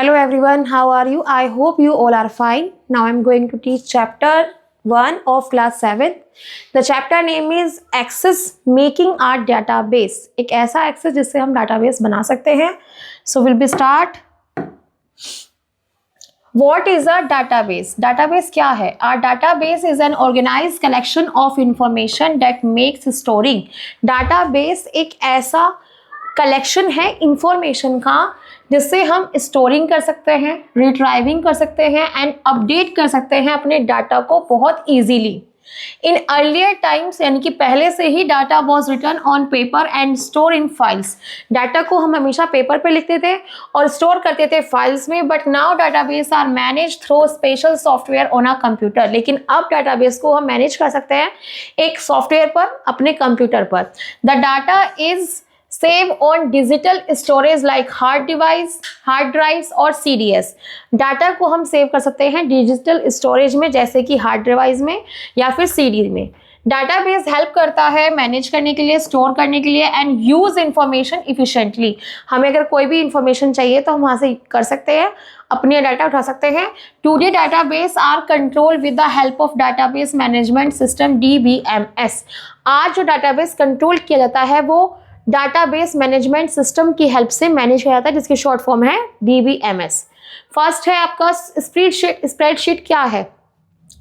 Hello everyone, how are you? I hope you all are fine. Now I'm going to teach chapter 1 of class 7. The chapter name is Access Making our Database. एक ऐसा access जिससे हम database बना सकते हैं. So we'll be start. What is a database? Database क्या है? Our database is an organized collection of information that makes storing. Database एक ऐसा कलेक्शन है इंफॉर्मेशन का जिससे हम स्टोरिंग कर सकते हैं, रिट्राइविंग कर सकते हैं एंड अपडेट कर सकते हैं अपने डाटा को बहुत इजीली. इन अर्लियर टाइम्स यानी कि पहले से ही data was written on paper and store in files. Data को हम हमेशा पेपर पे लिखते थे और स्टोर करते थे फाइल्स में. But now database are manage through special software on a computer. लेकिन अब डाटाबेस को हम मैनेज कर सकते हैं एक सॉफ्टवेयर पर, अपने कंप्यूटर पर. The data is save on digital storage like hard drives और CDS. डाटा को हम सेव कर सकते हैं डिजिटल स्टोरेज में, जैसे कि हार्ड ड्राइव में या फिर CD में. डाटाबेस हेल्प करता है मैनेज करने के लिए, स्टोर करने के लिए एंड यूज इंफॉर्मेशन इफिशिएंटली. हमें अगर कोई भी इंफॉर्मेशन चाहिए तो हम वहाँ से कर सकते हैं, अपने डाटा उठा सकते हैं. Today database are control with the help of database management system DBMS. आज जो डाटाबेस कंट्रोल किया जाता है वो डाटाबेस मैनेजमेंट सिस्टम की हेल्प से मैनेज किया जाता है, जिसकी शॉर्ट फॉर्म है DBMS. फर्स्ट है आपका स्प्रेडशीट. क्या है?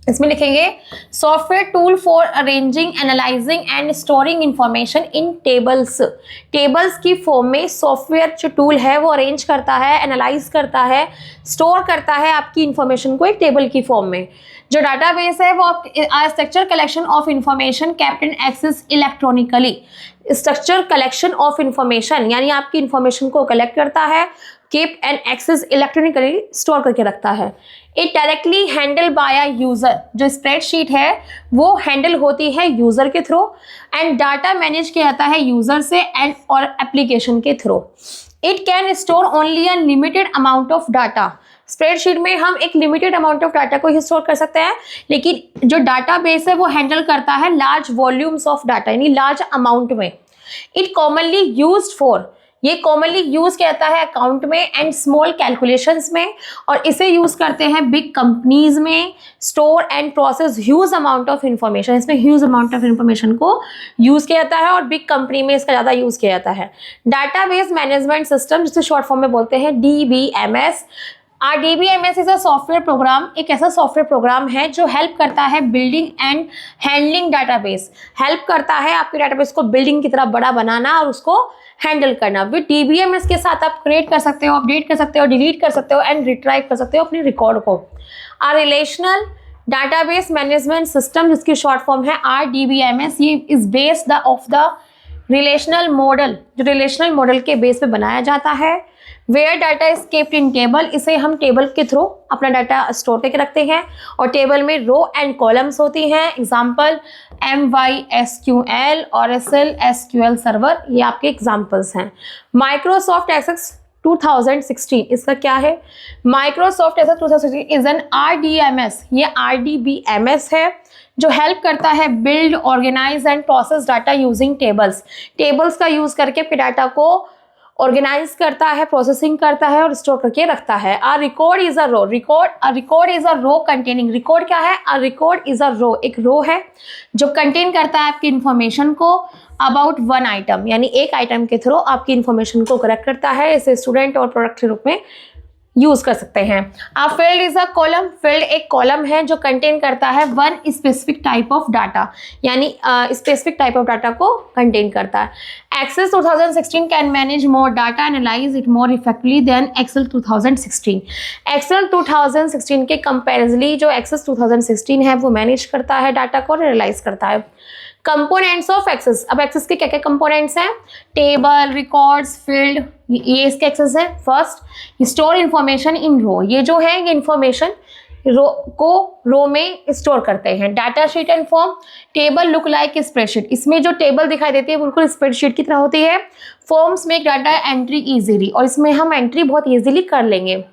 इसमें लिखेंगे software tool for arranging, analysing and storing information in tables. Tables की फॉर्म में सॉफ्टवेयर जो टूल है वो अरेंज करता है, एनालाइज करता है, स्टोर करता है आपकी इंफॉर्मेशन को एक टेबल की फॉर्म में. जो डाटाबेस है वो structure collection of information kept and access electronically. Structure collection of information यानी आपकी इंफॉर्मेशन को कलेक्ट करता है, keep and access electronically store करके रखता है. It directly handle by a user. जो स्प्रेडशीट है वो हैंडल होती है यूजर के थ्रू एंड डाटा मैनेज किया जाता है यूजर से एंड और एप्लीकेशन के through. It can store only a limited amount of data. Spreadsheet में हम एक लिमिटेड अमाउंट ऑफ डाटा को ही स्टोर कर सकते हैं, लेकिन जो डाटाबेस है वो हैंडल करता है लार्ज वॉल्यूम्स ऑफ डाटा यानी लार्ज अमाउंट में. इट कॉमनली यूज्ड फॉर, ये कॉमनली यूज किया जाता है अकाउंट में एंड स्मॉल कैलकुलेशंस में, और इसे यूज करते हैं बिग कंपनीज में. Store and process huge amount of information. इसमें ह्यूज अमाउंट ऑफ इंफॉर्मेशन को यूज किया जाता है और बिग कंपनी में इसका ज़्यादा यूज किया जाता है. डाटाबेस मैनेजमेंट सिस्टम जिसे शॉर्ट फॉर्म में बोलते हैं DBMS. DBMS is a software program. एक ऐसा सॉफ्टवेयर प्रोग्राम है जो हेल्प करता है building and handling database. Help करता है आपके डाटाबेस को बिल्डिंग की तरह बड़ा बनाना और उसको हैंडल करना. विद DBMS के साथ आप क्रिएट कर सकते हो, अपडेट कर सकते हो, डिलीट कर सकते हो एंड रिट्राइव कर सकते हो अपने रिकॉर्ड को. रिलेशनल डाटाबेस मैनेजमेंट सिस्टम जिसकी शॉर्ट फॉर्म है RDBMS. ये is based of the relational model. जो रिलेशनल मॉडल के बेस पे बनाया जाता है. Where data is kept in table. इसे हम टेबल के थ्रू अपना डाटा स्टोर करके रखते हैं और टेबल में रो एंड कॉलम्स होती हैं. Example MySQL, Oracle SQL server, ये आपके एग्जाम्पल्स हैं. माइक्रोसॉफ्ट एक्सेस 2016 इसका क्या है? Microsoft Access 2016 is an RDMS. ये RDBMS है जो हेल्प करता है build, organise and process data using tables. Tables का यूज करके आपके डाटा को ऑर्गेनाइज करता है, प्रोसेसिंग करता है और स्टोर करके रखता है. A record is a row. Record is a row containing. Record क्या है? A record is a row. एक रो है जो कंटेन करता है आपकी इंफॉर्मेशन को अबाउट वन आइटम, यानी एक आइटम के थ्रू आपकी इंफॉर्मेशन को कलेक्ट करता है. इसे स्टूडेंट और प्रोडक्ट के रूप में यूज कर सकते हैं. A field is a column. Field एक कॉलम है जो कंटेन करता है one specific type of data, यानी स्पेसिफिक टाइप ऑफ डाटा को कंटेन करता है. Access 2016 can manage more data, analyse it more effectively than Excel 2016. Excel 2016 के कंपेरेटिवली जो एक्सेस 2016 है वो मैनेज करता है डाटा को, एनालाइज करता है. Components of Access. अब एक्सेस के क्या क्या कंपोनेंट्स हैं? टेबल, रिकॉर्ड्स, फील्ड, ये इसके एक्सेस है. फर्स्ट, स्टोर इंफॉर्मेशन इन रो. ये जो है ये इंफॉर्मेशन रो में स्टोर करते हैं. Data sheet and form. Table look like spreadsheet. इसमें जो टेबल दिखाई देती है बिल्कुल स्प्रेडशीट की तरह होती है. Forms make data entry easily, और इसमें हम एंट्री बहुत इजीली कर लेंगे.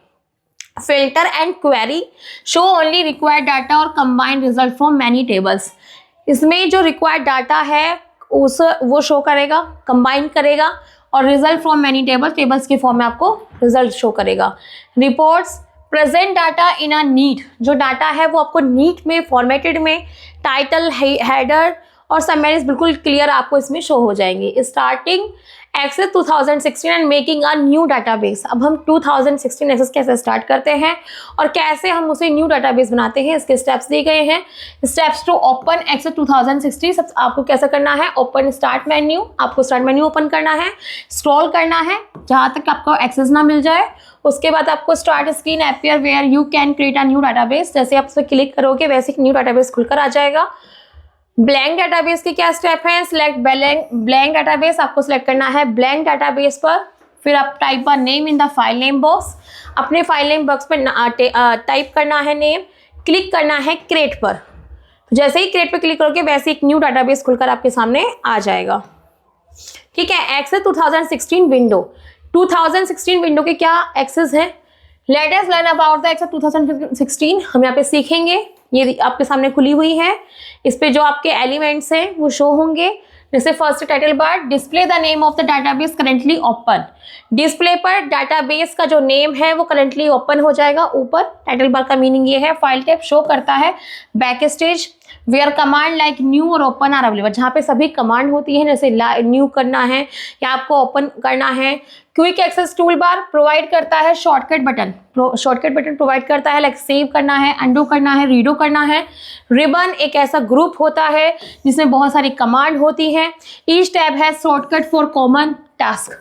Filter and query. Show only required data और combine result from many tables. इसमें जो रिक्वायर्ड डाटा है वो शो करेगा, कंबाइन करेगा और रिजल्ट फ्रॉम मैनी टेबल्स के फॉर्म में आपको रिजल्ट शो करेगा। Reports present data in a neat, जो डाटा है वो आपको नीट में फॉर्मेटेड में टाइटल हेडर और समरीज बिल्कुल क्लियर आपको इसमें शो हो जाएंगे। Starting Access 2016 and making a new database. अब हम 2016 एक्सेस कैसे स्टार्ट करते हैं और कैसे हम उसे न्यू डाटाबेस बनाते हैं, इसके स्टेप्स दिए गए हैं। स्टेप्स टू ओपन एक्सेस 2016, सब आपको कैसे करना है, ओपन स्टार्ट मेन्यू, आपको स्टार्ट मेन्यू ओपन करना है, स्क्रॉल करना है जहाँ तक आपको एक्सेस ना मिल जाए। उसके बाद आपको start screen appear where you can create a new database, जैसे आप उस पर क्लिक करोगे वैसे एक न्यू डाटाबेस खुलकर आ जाएगा। ब्लैंक डाटाबेस के क्या स्टेप हैं, सिलेक्ट ब्लैंक डाटाबेस, आपको सिलेक्ट करना है ब्लैंक डाटाबेस पर। फिर आप type a name in the file name box, अपने फाइल नेम बॉक्स पर टाइप करना है नेम, क्लिक करना है क्रिएट पर। जैसे ही क्रिएट पर क्लिक करोगे वैसे एक न्यू डाटाबेस खुलकर आपके सामने आ जाएगा। ठीक है, एक्सेस 2016 विंडो, 2016 विंडो के क्या एक्सेस हैं, let us learn about the Access 2016। हम यहाँ पे सीखेंगे, ये आपके सामने खुली हुई है, इस पे जो आपके एलिमेंट्स हैं वो शो होंगे। जैसे first title bar, display the name of the database currently open, display पर डाटाबेस का जो नेम है वो करंटली ओपन हो जाएगा। ऊपर टाइटल बार का मीनिंग ये है, फाइल टैब शो करता है। Back stage where command like new और ओपन आर अवेलेबल, जहाँ पे सभी कमांड होती है, जैसे न्यू करना है या आपको ओपन करना है। Quick access tool bar provide करता है शॉर्टकट बटन, प्रोवाइड करता है, लाइक सेव करना है, अंडू करना है, रीडो करना है। रिबन एक ऐसा ग्रुप होता है जिसमें बहुत सारी कमांड होती हैं। ईच टैब है शॉर्टकट फॉर कॉमन टास्क,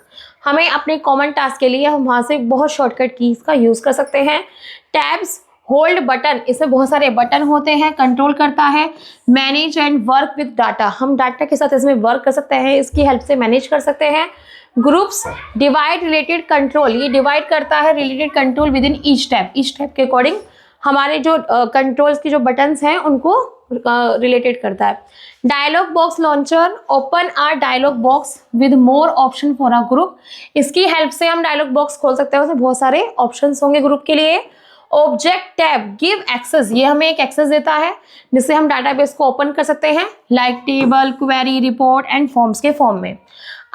हमें अपने कॉमन टास्क के लिए हम वहाँ से बहुत शॉर्टकट कीज का यूज़ कर सकते हैं। टैब्स होल्ड बटन, इसमें बहुत सारे बटन होते हैं, कंट्रोल करता है। Manage and work with data, हम डाटा के साथ इसमें वर्क कर सकते हैं, इसकी हेल्प से मैनेज कर सकते हैं। ग्रुप्स डिवाइड रिलेटेड कंट्रोल, ये डिवाइड करता है related control with in each tab के अकॉर्डिंग हमारे जो कंट्रोल्स की जो बटन्स हैं उनको रिलेटेड करता है। Dialog box launcher, open are dialog box with more option for a group, इसकी हेल्प से हम डायलॉग बॉक्स खोल सकते हैं, उसमें बहुत सारे ऑप्शंस होंगे ग्रुप के लिए। ऑब्जेक्ट टैब गिव एक्सेस, ये हमें एक एक्सेस देता है जिससे हम डाटाबेस को ओपन कर सकते हैं, like table, query, report and forms के फॉर्म में।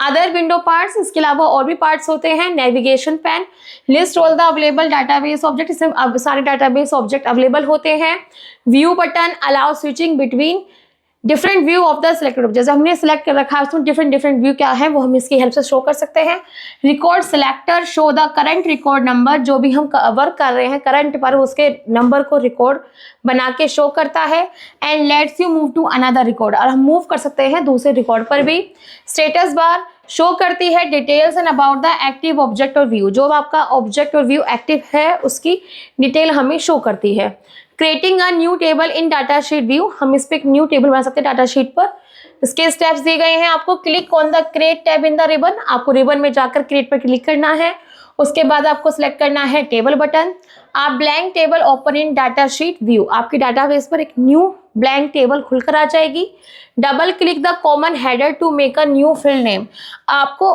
अदर विंडो पार्ट्स, इसके अलावा और भी पार्ट्स होते हैं। Navigation pan list all the available database object, इसमें सारे डाटाबेस ऑब्जेक्ट अवेलेबल होते हैं। View button allow switching between different view of the selected object, जैसे हमने सिलेक्ट कर रखा है उसमें डिफरेंट व्यू क्या है वो हम इसकी हेल्प से शो कर सकते हैं। Record selector show the current record number, जो भी हम वर्क कर रहे हैं करंट पर उसके नंबर को रिकॉर्ड बना के शो करता है। And lets you move to another record, और हम मूव कर सकते हैं दूसरे रिकॉर्ड पर भी। स्टेटस बार शो करती है details and about the active object और व्यू, जो आपका ऑब्जेक्ट और व्यू एक्टिव है उसकी डिटेल हमें शो करती है। Creating a new table in datasheet view, हम इस पे एक न्यू टेबल बना सकते हैं डाटा शीट पर। इसके स्टेप्स दिए गए हैं आपको। Click on the create tab in the ribbon, आपको रिबन में जाकर क्रिएट पर क्लिक करना है। उसके बाद आपको सिलेक्ट करना है टेबल बटन। आप blank table open in datasheet view, आपकी डाटाबेस पर एक न्यू ब्लैंक टेबल खुलकर आ जाएगी। Double click the common header to make a new field name, आपको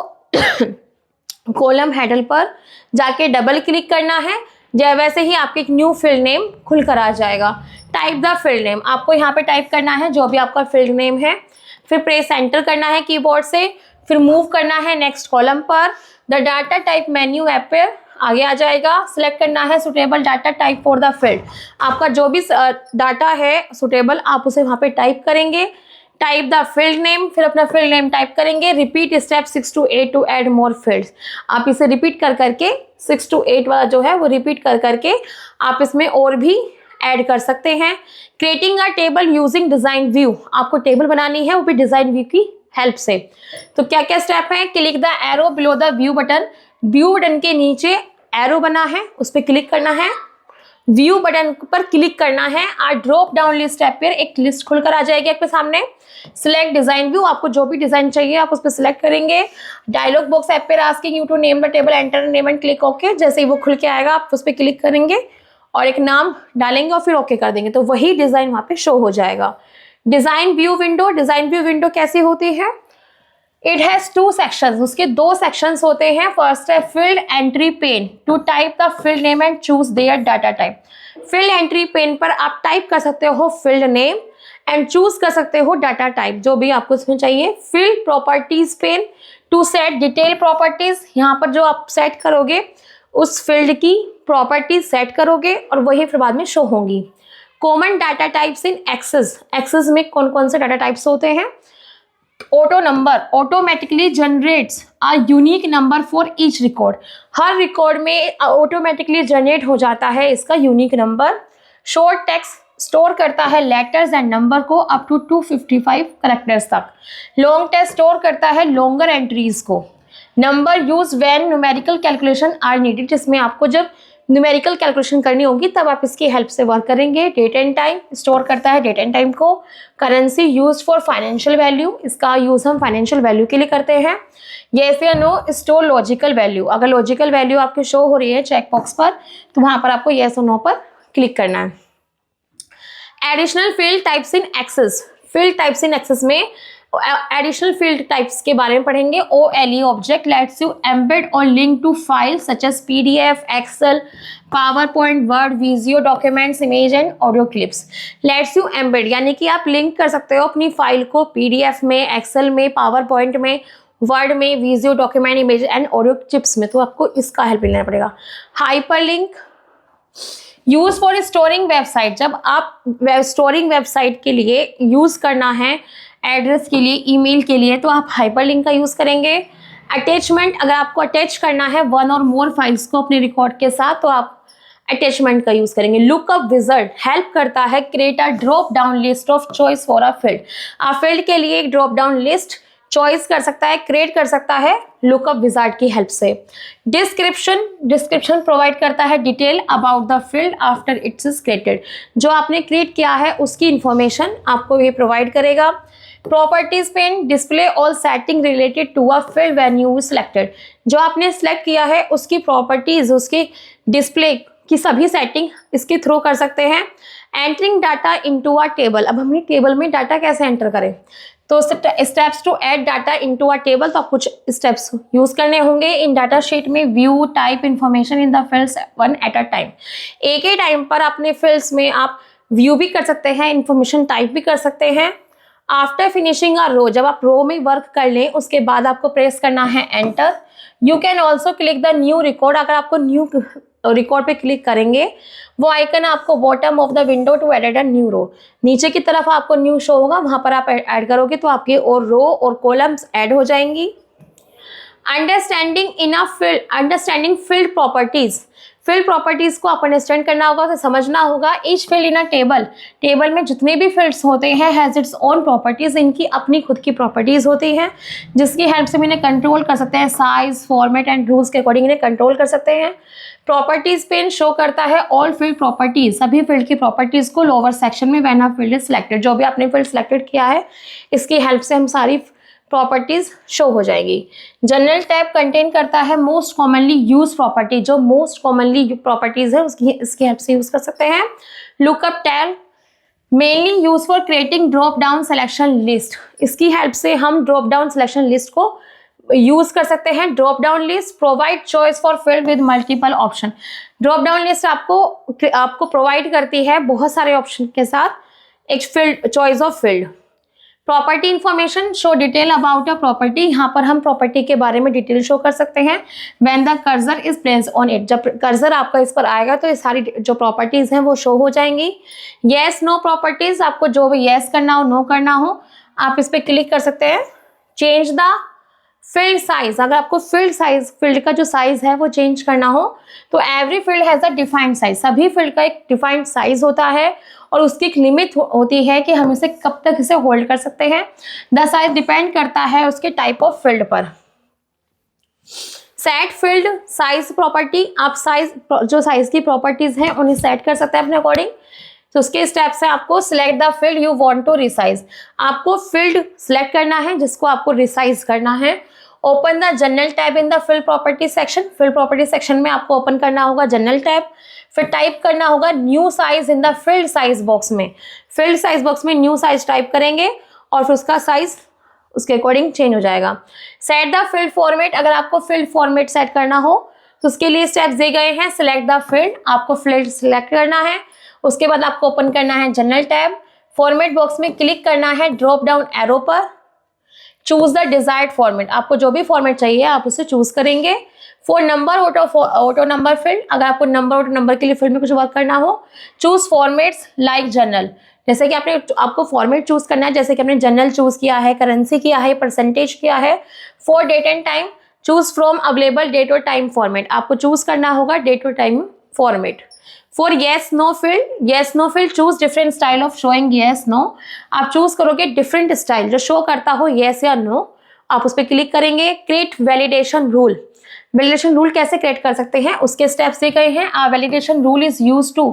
कॉलम हेडर पर जाके डबल क्लिक करना है, जब वैसे ही आपके एक न्यू फील्ड नेम खुलकर आ जाएगा। टाइप द फील्ड नेम, आपको यहाँ पे टाइप करना है जो भी आपका फील्ड नेम है, फिर प्रेस एंटर करना है कीबोर्ड से, फिर मूव करना है नेक्स्ट कॉलम पर। The data type menu appear आगे आ जाएगा। सिलेक्ट करना है suitable data type for the field, आपका जो भी डाटा है सुटेबल आप उसे वहाँ पे टाइप करेंगे। टाइप द फील्ड नेम, फिर अपना फील्ड नेम टाइप करेंगे। Repeat step 6 to 8 to add more fields, आप इसे रिपीट कर करके 6 to 8 वाला जो है वो रिपीट कर करके आप इसमें और भी ऐड कर सकते हैं। Creating a table using design view, आपको टेबल बनानी है वो भी डिजाइन व्यू की हेल्प से। तो क्या क्या स्टेप है, click the arrow below the view button, view button के नीचे एरो बना है उस पर क्लिक करना है, व्यू बटन पर क्लिक करना है। ड्रॉप डाउन लिस्ट अपीयर, एक लिस्ट खुलकर आ जाएगी आपके सामने। सिलेक्ट डिजाइन व्यू, आपको जो भी डिजाइन चाहिए आप उस पर सिलेक्ट करेंगे। Dialog box appear asking you to name the table, enter name and click okay, जैसे ही वो खुल के आएगा आप उस पर क्लिक करेंगे और एक नाम डालेंगे और फिर ओके कर देंगे तो वही डिजाइन वहां पे शो हो जाएगा। Design view window, design view window कैसी होती है, इट हैज 2 सेक्शंस, उसके 2 सेक्शंस होते हैं। फर्स्ट है field entry pane, to type the field name and choose their data type. Field entry pane पर आप टाइप कर सकते हो फील्ड नेम एंड चूज कर सकते हो डाटा टाइप जो भी आपको इसमें चाहिए। Field properties pane to set detail properties, यहाँ पर जो आप सेट करोगे उस फील्ड की प्रॉपर्टीज सेट करोगे और वही फिर बाद में शो होंगी। Common data types in Access, Access में कौन कौन से डाटा टाइप्स होते हैं? Auto number, automatically generates a unique number for each record, हर रिकॉर्ड में ऑटोमेटिकली जनरेट हो जाता है इसका unique number. Short text store करता है लेटर्स एंड नंबर को अप टू 255 कैरेक्टर्स तक। लॉन्ग टेक्स्ट स्टोर करता है लॉन्गर एंट्रीज को। Number use when numerical calculation are needed, जिसमें आपको जब न्यूमेरिकल कैलकुलेशन करनी होगी तब आप इसकी हेल्प से वर्क करेंगे। डेट एंड टाइम स्टोर करता है डेट एंड टाइम को। Currency use for financial value, इसका यूज हम फाइनेंशियल वैल्यू के लिए करते हैं। येस या नो स्टोर लॉजिकल वैल्यू, अगर लॉजिकल वैल्यू आपके शो हो रही है चेक बॉक्स पर तो वहां पर आपको येस और नो पर क्लिक करना है। Additional field types in access, field types in access में एडिशनल फील्ड टाइप्स के बारे में पढ़ेंगे। OLE object lets you embed और link to file such as PDF, Excel, PowerPoint, Word, video, documents, image and audio clips. Lets you embed यानी कि आप link कर सकते हो अपनी फाइल को PDF में, एक्सेल में, पावरपॉइंट में, वर्ड में, video, document, image and audio clips में, तो आपको इसका हेल्प लेना पड़ेगा। Hyperlink use for storing website, जब आप स्टोरिंग वेबसाइट के लिए यूज करना है, एड्रेस के लिए, ईमेल के लिए, तो आप हाइपरलिंक का यूज करेंगे। अटैचमेंट, अगर आपको अटैच करना है वन और मोर फाइल्स को अपने रिकॉर्ड के साथ तो आप अटैचमेंट का यूज करेंगे। लुकअप विजार्ड हेल्प करता है create a drop down list of choice for a field, आप फील्ड के लिए एक ड्रॉप डाउन लिस्ट चॉइस कर सकता है, क्रिएट कर सकता है लुकअप विजार्ड की हेल्प से। डिस्क्रिप्शन, डिस्क्रिप्शन प्रोवाइड करता है detail about the field after it's is created, जो आपने क्रिएट किया है उसकी इंफॉर्मेशन आपको ये प्रोवाइड करेगा। Properties pane display all setting related to a field when you selected, जो आपने सिलेक्ट किया है उसकी प्रॉपर्टीज, उसकी डिस्प्ले की सभी सेटिंग इसके थ्रू कर सकते हैं। Entering data into a table, अब हमने टेबल में डाटा कैसे एंटर करें, तो steps to add data into a table, तो आप कुछ स्टेप्स यूज करने होंगे। इन डाटा शीट में view type information in the fields one at a time, एक ही टाइम पर अपने फील्ड्स में आप व्यू भी कर सकते हैं, इंफॉर्मेशन टाइप भी कर सकते हैं। आफ्टर फिनिशिंग अ रो, जब आप रो में वर्क कर लें उसके बाद आपको प्रेस करना है enter. You can also click the new record, अगर आपको न्यू रिकॉर्ड पे क्लिक करेंगे वो आइकन आपको bottom of the window to add a new row, नीचे की तरफ आपको न्यू शो होगा, वहां पर आप ऐड करोगे तो आपके और रो और कॉलम्स ऐड हो जाएंगी। Understanding in a field, understanding field properties, field properties को आप अंडरस्टैंड करना होगा, उसे समझना होगा। Each field in a table, table में जितने भी फील्ड्स होते हैं हैज इट्स ओन प्रॉपर्टीज, इनकी अपनी खुद की प्रॉपर्टीज होती हैं जिसकी हेल्प से इन्हें कंट्रोल कर सकते हैं, साइज, फॉर्मेट एंड रूल्स के अकॉर्डिंग इन्हें कंट्रोल कर सकते हैं। प्रॉपर्टीज पेन शो करता है ऑल फील्ड प्रॉपर्टीज, सभी फील्ड की प्रॉपर्टीज को लोअर सेक्शन में when a field is selected, जो भी आपने फील्ड सिलेक्टेड किया है इसकी हेल्प से हम सारी प्रॉपर्टीज शो हो जाएगी। जनरल टैब कंटेन करता है मोस्ट कॉमनली यूज प्रॉपर्टी, जो मोस्ट कॉमनली प्रॉपर्टीज है उसकी इसकी हेल्प से यूज कर सकते हैं। Lookup tab mainly use for creating drop down selection list, इसकी हेल्प से हम ड्रॉप डाउन सिलेक्शन लिस्ट को यूज कर सकते हैं। Drop down list provide choice for field with multiple option, drop down list आपको प्रोवाइड करती है बहुत सारे ऑप्शन के साथ एक field choice of field. Property information show detail about a property, यहाँ पर हम प्रॉपर्टी के बारे में डिटेल शो कर सकते हैं। When the cursor is placed on it, जब कर्सर आपका इस पर आएगा तो ये सारी जो प्रॉपर्टीज हैं वो शो हो जाएंगी। येस नो प्रॉपर्टीज, आपको जो भी येस करना हो नो करना हो आप इस पर क्लिक कर सकते हैं। चेंज द फील्ड साइज, अगर आपको फील्ड का जो साइज है वो चेंज करना हो तो every field has a defined size, सभी फील्ड का एक डिफाइंड साइज होता है और उसकी एक लिमिट होती है कि हम इसे कब तक इसे होल्ड कर सकते हैं। द साइज डिपेंड करता है उसके टाइप ऑफ फील्ड पर। सेट फील्ड साइज प्रॉपर्टी, आप जो साइज की प्रॉपर्टीज हैं उन्हें सेट कर सकते हैं अपने अकॉर्डिंग। तो उसके स्टेप्स है आपको select the field you want to resize, आपको फील्ड सिलेक्ट करना है जिसको आपको रिसाइज करना है। Open the general tab in the field property section, field property section में आपको ओपन करना होगा जनरल टैब, फिर टाइप करना होगा new size in the field size box में, फील्ड साइज बॉक्स में न्यू साइज टाइप करेंगे और फिर उसका साइज उसके अकॉर्डिंग चेंज हो जाएगा। सेट द फील्ड फॉर्मेट, अगर आपको फील्ड फॉर्मेट सेट करना हो तो उसके लिए स्टेप्स दिए गए हैं। सिलेक्ट द फील्ड, आपको फील्ड सिलेक्ट करना है, उसके बाद आपको ओपन करना है जनरल टैब, फॉर्मेट बॉक्स में क्लिक करना है ड्रॉप डाउन एरो पर, चूज द डिजायर्ड फॉर्मेट, आपको जो भी फॉर्मेट चाहिए आप उसे चूज करेंगे। For number auto number field, अगर आपको नंबर ऑटो नंबर के लिए फील्ड में कुछ वर्क करना हो, चूज फॉर्मेट्स लाइक जनरल, जैसे कि आपको फॉर्मेट चूज करना है, जैसे कि आपने जनरल चूज किया है, करेंसी किया है, परसेंटेज किया है। For date and time, choose from available date और टाइम फॉर्मेट, आपको चूज करना होगा डेट और time format. For yes no field, yes no field choose different style of showing yes no, आप चूज करोगे डिफरेंट स्टाइल जो show करता हो येस या नो, आप उस पर क्लिक करेंगे। Create validation rule, validation rule कैसे क्रिएट कर सकते हैं उसके स्टेप्स दिए गए हैं। Validation rule is use to,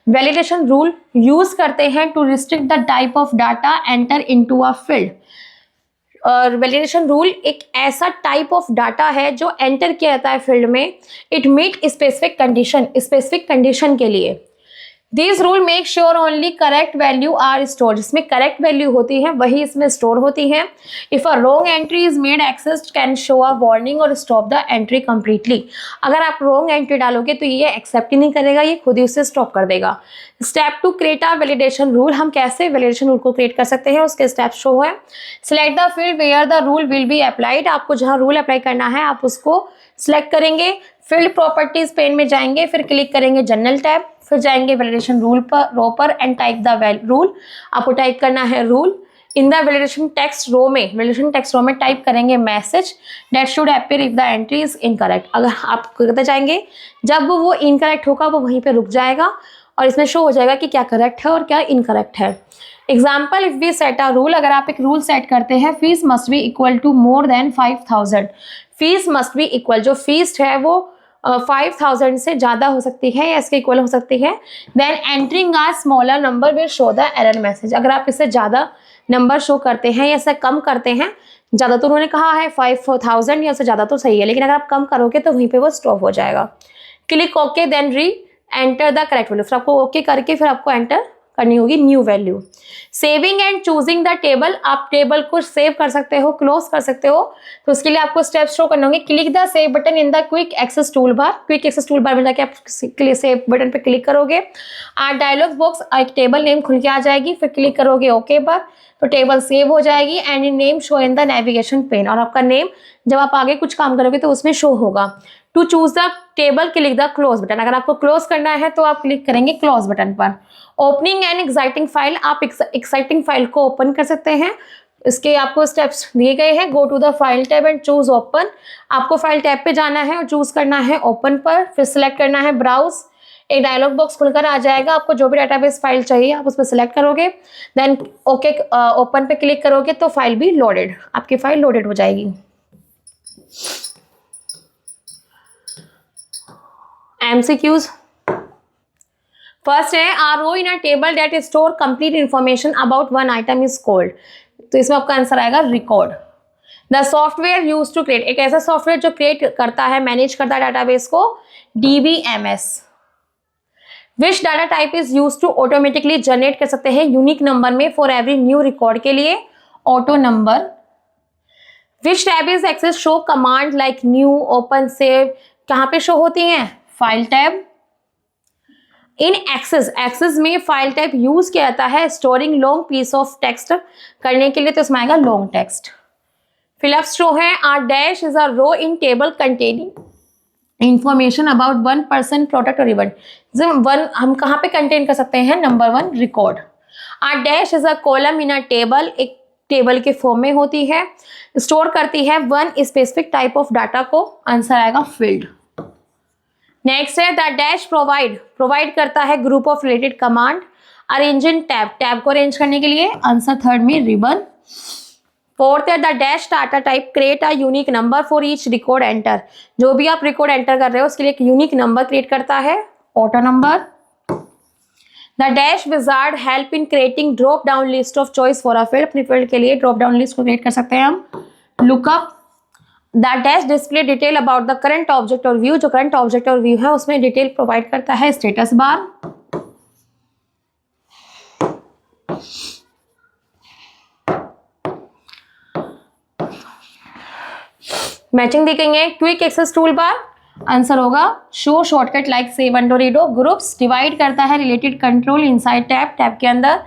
validation rule use करते हैं to restrict the type of data enter into a field. और वैलिडेशन रूल एक ऐसा टाइप ऑफ डाटा है जो एंटर किया जाता है फील्ड में, इट मीट स्पेसिफिक कंडीशन के लिए। This rule make sure only correct value are store, जिसमें करेक्ट वैल्यू होती है वही इसमें स्टोर होती है। If a wrong entry is made Access can show a warning और स्टॉप द एंट्री कंप्लीटली, अगर आप रॉन्ग एंट्री डालोगे तो ये एक्सेप्ट ही नहीं करेगा, ये खुद ही उसे स्टॉप कर देगा। Step to create a validation rule, हम कैसे वैलिडेशन रूल को क्रिएट कर सकते हैं उसके स्टेप शो है। Select the field where the rule will be applied, आपको जहां रूल अप्लाई करना है आप उसको सिलेक्ट करेंगे। फील्ड प्रॉपर्टीज पेन में जाएंगे, फिर क्लिक करेंगे जनरल टैब, फिर जाएंगे वैलिडेशन रूल पर, रो पर एंड टाइप द रूल, आपको टाइप करना है rule. In the validation text row में, वैलिडेशन टेक्स्ट रो में टाइप करेंगे message that should appear if the entry is incorrect, अगर आप करते जाएंगे जब वो इनकरेक्ट होगा वो वहीं पे रुक जाएगा और इसमें शो हो जाएगा कि क्या करेक्ट है और क्या इनकरेक्ट है। Example, if we set a rule, अगर आप एक रूल सेट करते हैं fees must be equal to more than 5000, fees must be equal, जो फीस है वो 5000 से ज़्यादा हो सकती है या इसके इक्वल हो सकती है। Then entering a smaller number will show the error message, अगर आप इससे ज़्यादा नंबर शो करते हैं या इससे कम करते हैं, ज़्यादा तो उन्होंने कहा है 5000 या उससे ज़्यादा तो सही है, लेकिन अगर आप कम करोगे तो वहीं पे वो स्टॉप हो जाएगा। Click okay then re enter the correct value, फिर आपको ओके करके फिर आपको एंटर करनी होगी new value. Saving and choosing the table, आप टेबल को सेव कर सकते हो, क्लोज कर सकते हो, तो उसके लिए आपको स्टेप्स शो करने होंगे। Click the save button in the quick access tool bar, quick access tool bar में जाके आप सेव बटन पे क्लिक करोगे, डायलॉग बॉक्स एक टेबल नेम खुल के आ जाएगी, फिर क्लिक करोगे ओके पर, तो टेबल सेव हो जाएगी and name show in the navigation pane, और आपका नेम जब आप आगे कुछ काम करोगे तो उसमें शो होगा। To choose the table click the close button, अगर आपको क्लोज करना है तो आप क्लिक करेंगे क्लोज बटन पर। ओपनिंग एंड एक्साइटिंग फाइल, आप एक्साइटिंग फाइल को ओपन कर सकते हैं, इसके आपको स्टेप्स दिए गए हैं। Go to the file tab and choose open, आपको फाइल टैब पे जाना है और चूज करना है ओपन पर, फिर सिलेक्ट करना है ब्राउज, एक डायलॉग बॉक्स खुलकर आ जाएगा, आपको जो भी डाटाबेस फाइल चाहिए आप उस पर सिलेक्ट करोगे, देन ओके ओपन पे क्लिक करोगे तो फाइल भी लोडेड, आपकी फाइल लोडेड हो जाएगी। MCQs, फर्स्ट है a row in a table that store complete information about one item is called, तो इसमें आपका आंसर आएगा record. The software use to create, एक ऐसा सॉफ्टवेयर जो क्रिएट करता है, मैनेज करता है डाटाबेस को, DBMS। Which data type is use to automatically generate कर सकते हैं यूनिक नंबर में फॉर एवरी न्यू रिकॉर्ड के लिए, auto number. Which tab is Access show command like new open save, कहाँ पे शो होती हैं, फाइल टैब। इन एक्सेस में फाइल टाइप यूज किया जाता है storing long piece of text करने के लिए, तो इसमें आएगा लॉन्ग टेक्स्ट। फिलअप्स शो है a dash is a row in table containing information about one person product और इवेंट, वन हम कहाँ पे कंटेन कर सकते हैं, नंबर 1 रिकॉर्ड। A dash is a column in a table, एक टेबल के फॉर्म में होती है, स्टोर करती है one specific type of data को, आंसर आएगा फील्ड। नेक्स्ट है द डैश प्रोवाइड करता है group of related command, arrange in tab को अरेंज करने के लिए, आंसर थर्ड में रिबन। फोर्थ है the dash data type create a unique number for each record enter, जो भी आप रिकॉर्ड एंटर कर रहे हो उसके लिए एक यूनिक नंबर क्रिएट करता है, auto number. The dash wizard help in creating drop down list of choice for a field, अपनी फील्ड के लिए ड्रॉप डाउन लिस्ट को क्रिएट कर सकते हैं हम, lookup. The dash display detail about the current object और व्यू, जो करंट ऑब्जेक्ट और व्यू है उसमें डिटेल प्रोवाइड करता है, स्टेटस बार। मैचिंग दी गई है, quick access tool bar, answer होगा show shortcut like save undo redo. Groups divide करता है related control inside tab, tab के अंदर।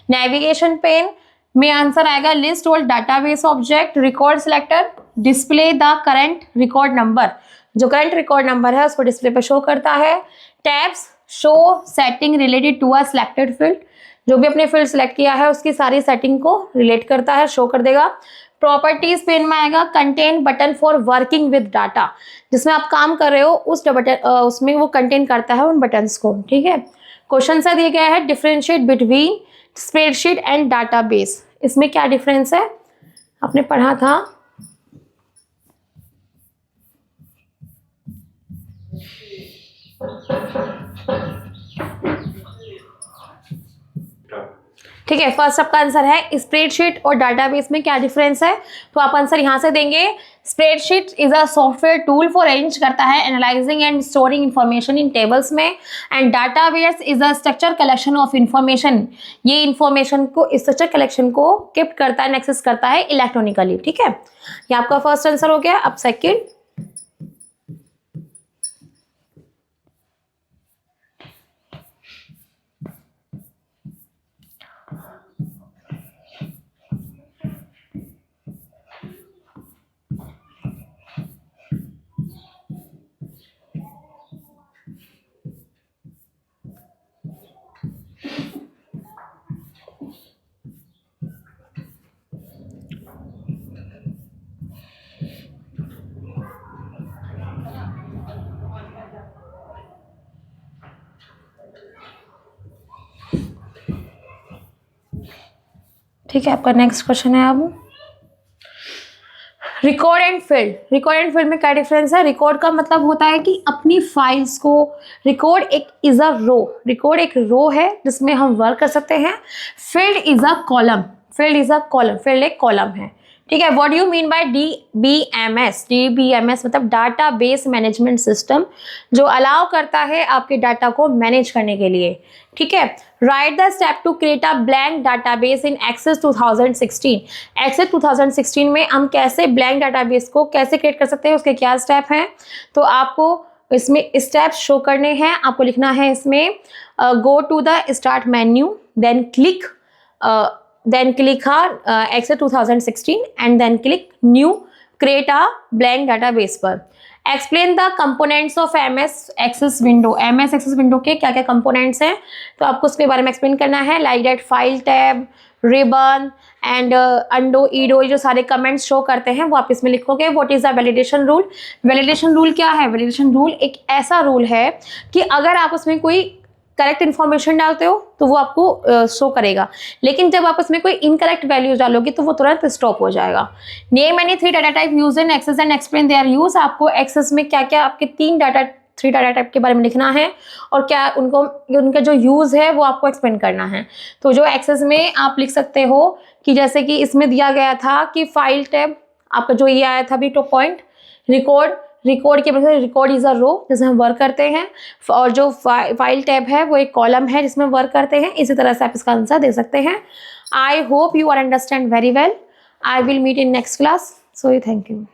नेविगेशन पेन में आंसर आएगा list all database object. Record selector display the current record number, जो current record number है उसको डिस्प्ले पे शो करता है। Tabs show setting related to a selected field, जो भी अपने फील्ड सिलेक्ट किया है उसकी सारी सेटिंग को रिलेट करता है, शो कर देगा। प्रॉपर्टीज पेन में आएगा contain button for working with data, जिसमें आप काम कर रहे हो उस बटन उसमें वो कंटेन करता है उन बटन्स को, ठीक है। क्वेश्चन सा दिया गया है differentiate between spreadsheet and database, इसमें क्या डिफरेंस है आपने पढ़ा था। ठीक है, फर्स्ट आपका आंसर है स्प्रेडशीट और डाटाबेस में क्या डिफरेंस है, तो आप आंसर यहां से देंगे। Spreadsheet is a software tool for arrange करता है analysing and storing information in tables में, and database is a structure collection of information, ये इन्फॉर्मेशन को स्ट्रक्चर कलेक्शन को कीप करता है, एक्सेस करता है इलेक्ट्रॉनिकली, ठीक है। ये आपका फर्स्ट आंसर हो गया। अब सेकेंड, ठीक है, आपका नेक्स्ट क्वेश्चन है अब record and field. Record and field में क्या डिफरेंस है। रिकॉर्ड का मतलब होता है कि अपनी फाइल्स को, रिकॉर्ड एक इज अ रो, रिकॉर्ड एक रो है जिसमें हम वर्क कर सकते हैं। Field is a column, field is a column, field एक कॉलम है, ठीक है। What you mean by DBMS, DBMS मतलब डाटा बेस मैनेजमेंट सिस्टम, जो अलाउ करता है आपके डाटा को मैनेज करने के लिए, ठीक है। Write the step to create a blank database in Access 2016। Access 2016 में हम कैसे ब्लैंक डाटाबेस को कैसे क्रिएट कर सकते हैं, उसके क्या स्टेप हैं, तो आपको इसमें स्टेप्स शो करने हैं। आपको लिखना है इसमें go to the start menu, then click Excel 2016 and then click new, create a blank database पर। Explain the components of MS Access window, MS Access window के क्या क्या कंपोनेंट्स हैं, तो आपको उसके बारे में एक्सप्लेन करना है। Like that file tab, ribbon and undo redo, ये जो सारे कमेंट्स शो करते हैं वो आप इसमें लिखोगे। What is the validation rule. Validation rule क्या है। वैलिडेशन रूल एक ऐसा रूल है कि अगर आप उसमें कोई करेक्ट इन्फॉर्मेशन डालते हो तो वो आपको शो करेगा, लेकिन जब आप उसमें कोई इनकरेक्ट वैल्यूज डालोगे तो वो तुरंत स्टॉप हो जाएगा। Name any 3 data type use in Access and explain their use. आपको एक्सेस में क्या क्या आपके 3 डाटा टाइप के बारे में लिखना है और क्या उनका जो यूज है वो आपको एक्सप्लेन करना है। तो जो एक्सेस में आप लिख सकते हो कि जैसे कि इसमें दिया गया था कि फाइल टैब, आपका जो ये आया था अभी टॉप पॉइंट, रिकॉर्ड के मतलब रिकॉर्ड इज अ रो जिसमें हम वर्क करते हैं, और जो फाइल टैब है वो एक कॉलम है जिसमें वर्क करते हैं। इसी तरह से आप इसका आंसर दे सकते हैं। I hope you are understand very well. I will meet in next class, so thank you.